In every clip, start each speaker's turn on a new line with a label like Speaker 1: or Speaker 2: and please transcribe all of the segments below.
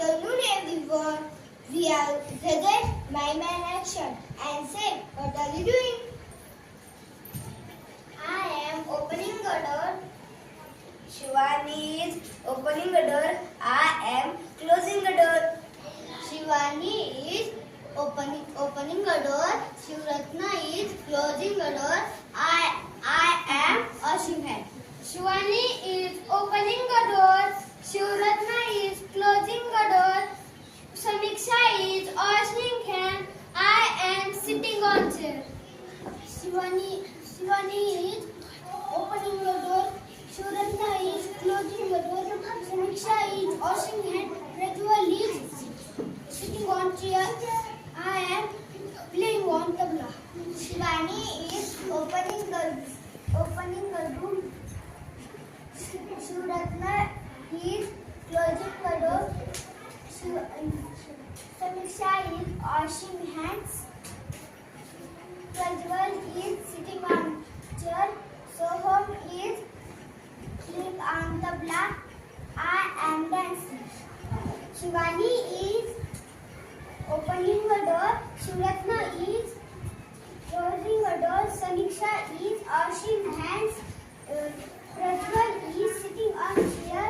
Speaker 1: afternoon, everyone. We are gathered my man action and say, what are you doing? I am opening a door.
Speaker 2: Shivani is opening a door. I am closing a door.
Speaker 1: Shivani is opening a door. Shivratna is closing a door. I am washing hands.
Speaker 3: Shivani is opening a door. Shivratna is closing a door. Samiksha is washing hands. I am sitting on chair.
Speaker 1: Shivani is opening a door. Shivratna is closing a door. Samiksha is washing hands. Rajwal is sitting on chair. I am playing on tabla. Shivani is opening a room. Shivratna is closing the door. Samiksha is washing hands. Prajwal is sitting on chair. Soham is playing on tabla. I am dancing. Shivani is opening a door. Shivratna is closing a door. Samiksha is washing hands. Prajwal is sitting on chair.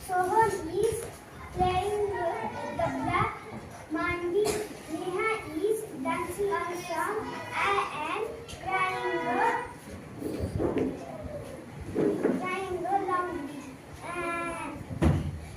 Speaker 1: Soham is playing the black. Manvi Neha is dancing on a song. I am crying loudly. And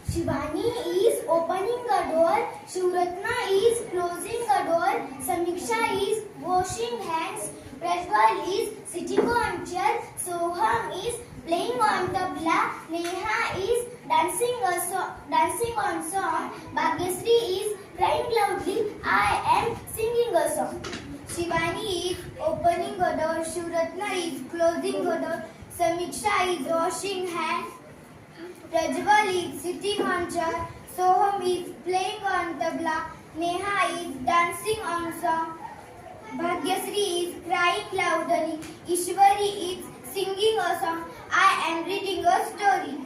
Speaker 1: Shivani is opening a door. Shivratna is closing a door. Samiksha is washing hands. Prajwal is sitting on chair. Soham is playing on tabla. Neha is dancing on song. Bhagyasri is crying loudly. I am singing a song. Shivani is opening a door. Shivratna is closing a door. Samiksha is washing hands. Prajwal is sitting on chair. Soham is playing on tabla. Neha is dancing on song. Bhagyasri is crying loudly. Ishwari is singing a song. I am reading a story.